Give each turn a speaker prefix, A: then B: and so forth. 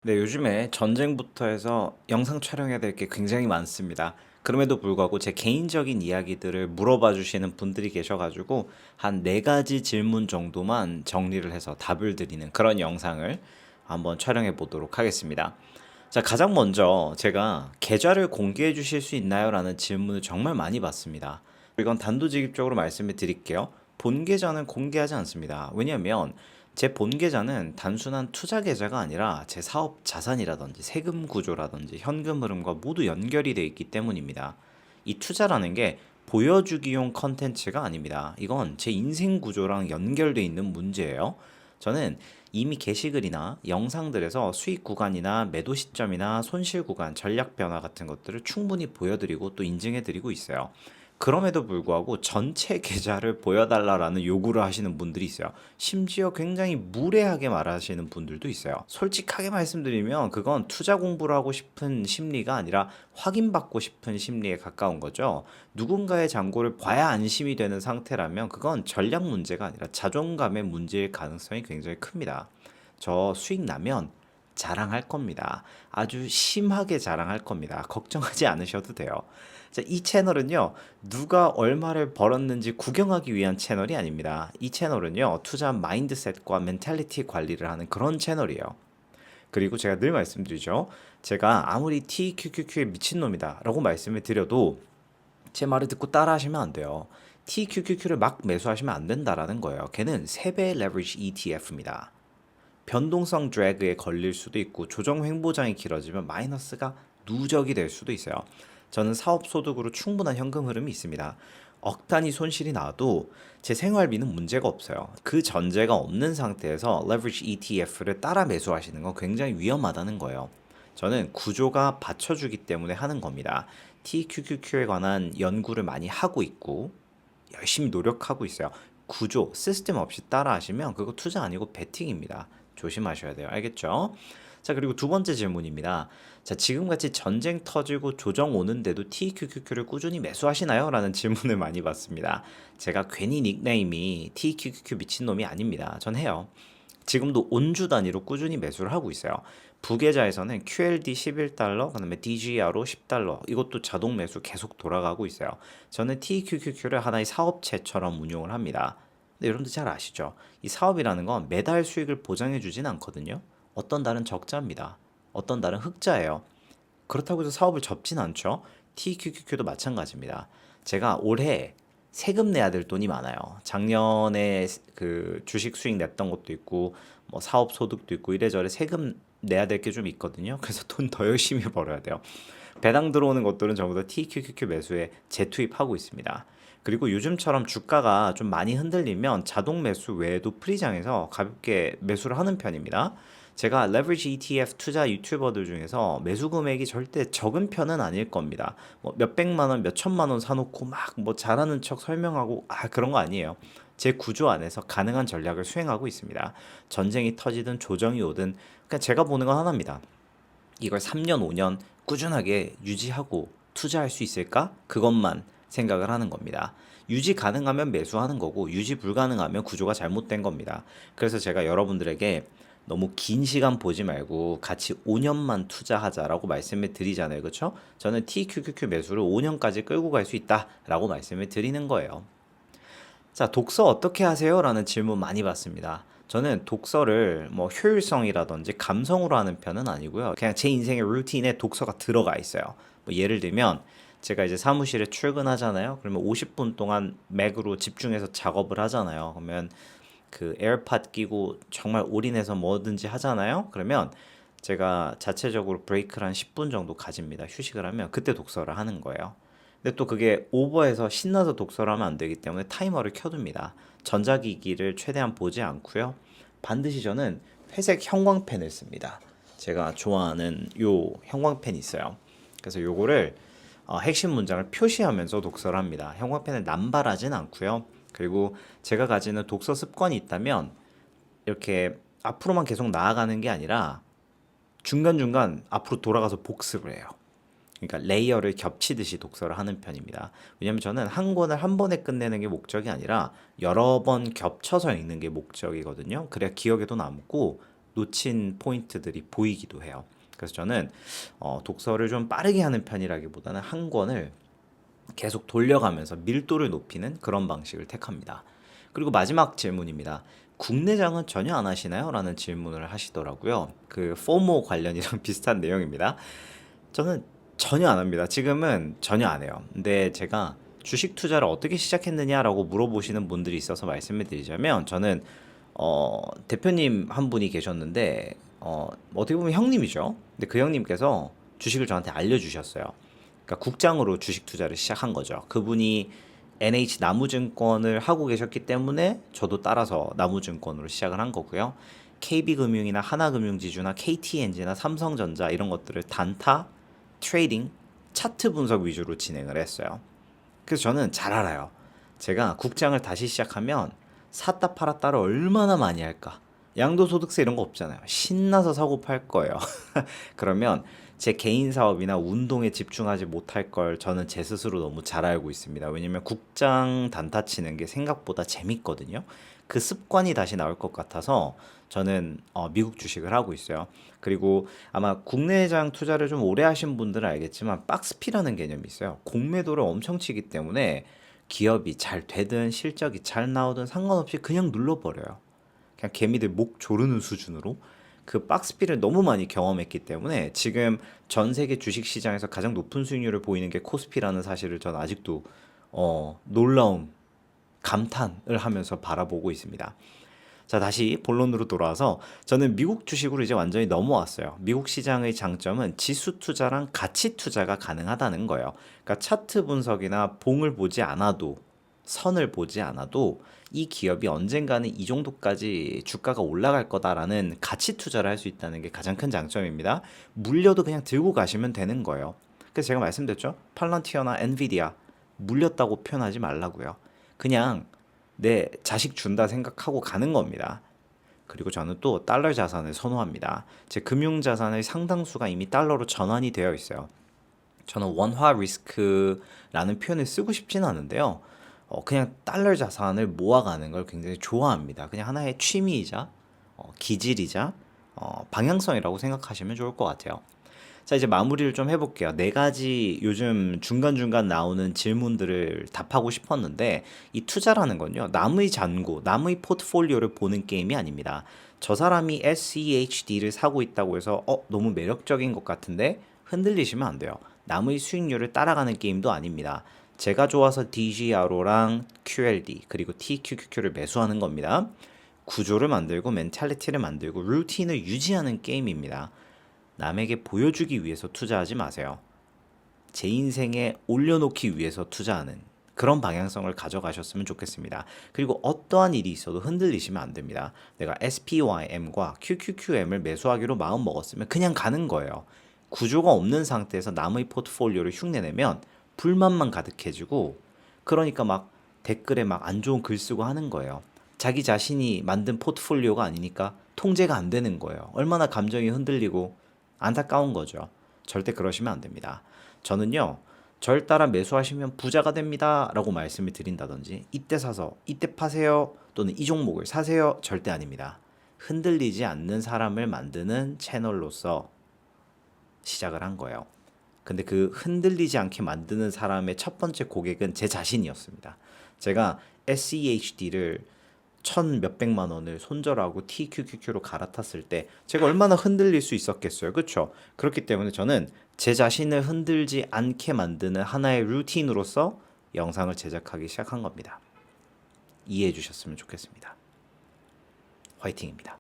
A: 네, 요즘에 전쟁부터 해서 영상 촬영해야 될 게 굉장히 많습니다. 그럼에도 불구하고 제 개인적인 이야기들을 물어봐 주시는 분들이 계셔가지고 한 네 가지 질문 정도만 정리를 해서 답을 드리는 그런 영상을 한번 촬영해 보도록 하겠습니다. 자, 가장 먼저 제가 계좌를 공개해 주실 수 있나요? 라는 질문을 정말 많이 받습니다. 이건 단도직입적으로 말씀을 드릴게요. 본 계좌는 공개하지 않습니다. 왜냐하면 제 본 계좌는 단순한 투자 계좌가 아니라 제 사업 자산이라든지 세금 구조라든지 현금 흐름과 모두 연결이 되어 있기 때문입니다. 이 투자라는 게 보여주기용 컨텐츠가 아닙니다. 이건 제 인생 구조랑 연결되어 있는 문제예요. 저는 이미 게시글이나 영상들에서 수익 구간이나 매도 시점이나 손실 구간, 전략 변화 같은 것들을 충분히 보여드리고 또 인증해드리고 있어요. 그럼에도 불구하고 전체 계좌를 보여달라라는 요구를 하시는 분들이 있어요. 심지어 굉장히 무례하게 말하시는 분들도 있어요. 솔직하게 말씀드리면 그건 투자 공부를 하고 싶은 심리가 아니라 확인받고 싶은 심리에 가까운 거죠. 누군가의 잔고를 봐야 안심이 되는 상태라면 그건 전략 문제가 아니라 자존감의 문제일 가능성이 굉장히 큽니다. 저 수익 나면 자랑할 겁니다. 아주 심하게 자랑할 겁니다. 걱정하지 않으셔도 돼요. 자, 이 채널은요, 누가 얼마를 벌었는지 구경하기 위한 채널이 아닙니다. 이 채널은요, 투자 마인드셋과 멘탈리티 관리를 하는 그런 채널이에요. 그리고 제가 늘 말씀드리죠. 제가 아무리 TQQQ에 미친놈이다 라고 말씀을 드려도 제 말을 듣고 따라 하시면 안 돼요. TQQQ를 막 매수하시면 안 된다라는 거예요. 걔는 3배 레버리지 ETF입니다. 변동성 드래그에 걸릴 수도 있고 조정 횡보장이 길어지면 마이너스가 누적이 될 수도 있어요. 저는 사업 소득으로 충분한 현금 흐름이 있습니다. 억 단위 손실이 나도 제 생활비는 문제가 없어요. 그 전제가 없는 상태에서 leverage ETF를 따라 매수하시는 건 굉장히 위험하다는 거예요. 저는 구조가 받쳐주기 때문에 하는 겁니다. TQQQ에 관한 연구를 많이 하고 있고 열심히 노력하고 있어요. 구조, 시스템 없이 따라 하시면 그거 투자 아니고 베팅입니다. 조심하셔야 돼요. 알겠죠? 자, 그리고 두 번째 질문입니다. 자, 지금같이 전쟁 터지고 조정 오는데도 TQQQ를 꾸준히 매수하시나요? 라는 질문을 많이 받습니다. 제가 괜히 닉네임이 TQQQ 미친놈이 아닙니다. 전 해요. 지금도 온주 단위로 꾸준히 매수를 하고 있어요. 부계좌에서는 QLD 11달러, 그다음에 DGR로 10달러. 이것도 자동 매수 계속 돌아가고 있어요. 저는 TQQQ를 하나의 사업체처럼 운용을 합니다. 근데 여러분들 잘 아시죠? 이 사업이라는 건 매달 수익을 보장해 주진 않거든요. 어떤 달은 적자입니다. 어떤 달은 흑자예요. 그렇다고 해서 사업을 접진 않죠. TQQQ도 마찬가지입니다. 제가 올해 세금 내야 될 돈이 많아요. 작년에 그 주식 수익 냈던 것도 있고 뭐 사업 소득도 있고 이래저래 세금 내야 될 게 좀 있거든요. 그래서 돈 더 열심히 벌어야 돼요. 배당 들어오는 것들은 전부 다 TQQQ 매수에 재투입하고 있습니다. 그리고 요즘처럼 주가가 좀 많이 흔들리면 자동 매수 외에도 프리장에서 가볍게 매수를 하는 편입니다. 제가 레버리지 ETF 투자 유튜버들 중에서 매수 금액이 절대 적은 편은 아닐 겁니다. 뭐 몇백만 원, 몇천만 원 사놓고 막 뭐 잘하는 척 설명하고 그런 거 아니에요. 제 구조 안에서 가능한 전략을 수행하고 있습니다. 전쟁이 터지든 조정이 오든 그냥 제가 보는 건 하나입니다. 이걸 3년, 5년 꾸준하게 유지하고 투자할 수 있을까? 그것만 생각을 하는 겁니다. 유지 가능하면 매수하는 거고 유지 불가능하면 구조가 잘못된 겁니다. 그래서 제가 여러분들에게 너무 긴 시간 보지 말고 같이 5년만 투자하자라고 말씀을 드리잖아요. 그렇죠? 저는 TQQQ 매수를 5년까지 끌고 갈 수 있다라고 말씀을 드리는 거예요. 자, 독서 어떻게 하세요? 라는 질문 많이 받습니다. 저는 독서를 뭐 효율성이라든지 감성으로 하는 편은 아니고요. 그냥 제 인생의 루틴에 독서가 들어가 있어요. 뭐 예를 들면 제가 이제 사무실에 출근하잖아요. 그러면 50분 동안 맥으로 집중해서 작업을 하잖아요. 그러면 그 에어팟 끼고 정말 올인해서 뭐든지 하잖아요. 그러면 제가 자체적으로 브레이크를 한 10분 정도 가집니다. 휴식을 하면 그때 독서를 하는 거예요. 근데 또 그게 오버해서 신나서 독서를 하면 안 되기 때문에 타이머를 켜둡니다. 전자기기를 최대한 보지 않고요. 반드시 저는 회색 형광펜을 씁니다. 제가 좋아하는 요 형광펜이 있어요. 그래서 요거를 핵심 문장을 표시하면서 독서를 합니다. 형광펜을 남발하진 않고요. 그리고 제가 가지는 독서 습관이 있다면 이렇게 앞으로만 계속 나아가는 게 아니라 중간중간 앞으로 돌아가서 복습을 해요. 그러니까 레이어를 겹치듯이 독서를 하는 편입니다. 왜냐면 저는 한 권을 한 번에 끝내는 게 목적이 아니라 여러 번 겹쳐서 읽는 게 목적이거든요. 그래야 기억에도 남고 놓친 포인트들이 보이기도 해요. 그래서 저는 독서를 좀 빠르게 하는 편이라기보다는 한 권을 계속 돌려가면서 밀도를 높이는 그런 방식을 택합니다. 그리고 마지막 질문입니다. 국내장은 전혀 안 하시나요? 라는 질문을 하시더라고요. 그 포모 관련이랑 비슷한 내용입니다. 저는 전혀 안 합니다. 지금은 전혀 안 해요. 근데 제가 주식 투자를 어떻게 시작했느냐라고 물어보시는 분들이 있어서 말씀을 드리자면 저는 대표님 한 분이 계셨는데 어떻게 보면 형님이죠. 근데 그 형님께서 주식을 저한테 알려주셨어요. 그러니까 국장으로 주식 투자를 시작한 거죠. 그분이 NH 나무증권을 하고 계셨기 때문에 저도 따라서 나무증권으로 시작을 한 거고요. KB금융이나 하나금융지주나 KTNG나 삼성전자 이런 것들을 단타, 트레이딩, 차트 분석 위주로 진행을 했어요. 그래서 저는 잘 알아요. 제가 국장을 다시 시작하면 샀다 팔았다를 얼마나 많이 할까? 양도소득세 이런 거 없잖아요. 신나서 사고 팔 거예요. 그러면 제 개인 사업이나 운동에 집중하지 못할 걸 저는 제 스스로 너무 잘 알고 있습니다. 왜냐면 국장 단타 치는 게 생각보다 재밌거든요. 그 습관이 다시 나올 것 같아서 저는 미국 주식을 하고 있어요. 그리고 아마 국내장 투자를 좀 오래 하신 분들은 알겠지만 박스피라는 개념이 있어요. 공매도를 엄청 치기 때문에 기업이 잘 되든 실적이 잘 나오든 상관없이 그냥 눌러버려요. 그냥 개미들 목 조르는 수준으로 그 박스피를 너무 많이 경험했기 때문에 지금 전 세계 주식 시장에서 가장 높은 수익률을 보이는 게 코스피라는 사실을 전 아직도 놀라움, 감탄을 하면서 바라보고 있습니다. 자, 다시 본론으로 돌아와서 저는 미국 주식으로 이제 완전히 넘어왔어요. 미국 시장의 장점은 지수 투자랑 가치 투자가 가능하다는 거예요. 그러니까 차트 분석이나 봉을 보지 않아도 선을 보지 않아도 이 기업이 언젠가는 이 정도까지 주가가 올라갈 거다라는 가치 투자를 할 수 있다는 게 가장 큰 장점입니다. 물려도 그냥 들고 가시면 되는 거예요. 그래서 제가 말씀드렸죠. 팔런티어나 엔비디아 물렸다고 표현하지 말라고요. 그냥 내 자식 준다 생각하고 가는 겁니다. 그리고 저는 또 달러 자산을 선호합니다. 제 금융 자산의 상당수가 이미 달러로 전환이 되어 있어요. 저는 원화 리스크라는 표현을 쓰고 싶지는 않은데요. 그냥 달러 자산을 모아가는 걸 굉장히 좋아합니다. 그냥 하나의 취미이자 기질이자 방향성이라고 생각하시면 좋을 것 같아요. 자, 이제 마무리를 좀 해볼게요. 네 가지 요즘 중간중간 나오는 질문들을 답하고 싶었는데 이 투자라는 건요. 남의 잔고, 남의 포트폴리오를 보는 게임이 아닙니다. 저 사람이 SEHD를 사고 있다고 해서 너무 매력적인 것 같은데 흔들리시면 안 돼요. 남의 수익률을 따라가는 게임도 아닙니다. 제가 좋아서 DGRO랑 QLD 그리고 TQQQ를 매수하는 겁니다. 구조를 만들고 멘탈리티를 만들고 루틴을 유지하는 게임입니다. 남에게 보여주기 위해서 투자하지 마세요. 제 인생에 올려놓기 위해서 투자하는 그런 방향성을 가져가셨으면 좋겠습니다. 그리고 어떠한 일이 있어도 흔들리시면 안 됩니다. 내가 SPYM과 QQQM을 매수하기로 마음 먹었으면 그냥 가는 거예요. 구조가 없는 상태에서 남의 포트폴리오를 흉내내면 불만만 가득해지고 그러니까 막 댓글에 막 안 좋은 글 쓰고 하는 거예요. 자기 자신이 만든 포트폴리오가 아니니까 통제가 안 되는 거예요. 얼마나 감정이 흔들리고 안타까운 거죠. 절대 그러시면 안 됩니다. 저는요, 절 따라 매수하시면 부자가 됩니다. 라고 말씀을 드린다든지, 이때 사서, 이때 파세요. 또는 이 종목을 사세요. 절대 아닙니다. 흔들리지 않는 사람을 만드는 채널로서 시작을 한 거예요. 근데 그 흔들리지 않게 만드는 사람의 첫 번째 고객은 제 자신이었습니다. 제가 SEHD를 천 몇백만 원을 손절하고 TQQQ로 갈아탔을 때 제가 얼마나 흔들릴 수 있었겠어요. 그렇죠? 그렇기 때문에 저는 제 자신을 흔들지 않게 만드는 하나의 루틴으로서 영상을 제작하기 시작한 겁니다. 이해해 주셨으면 좋겠습니다. 화이팅입니다.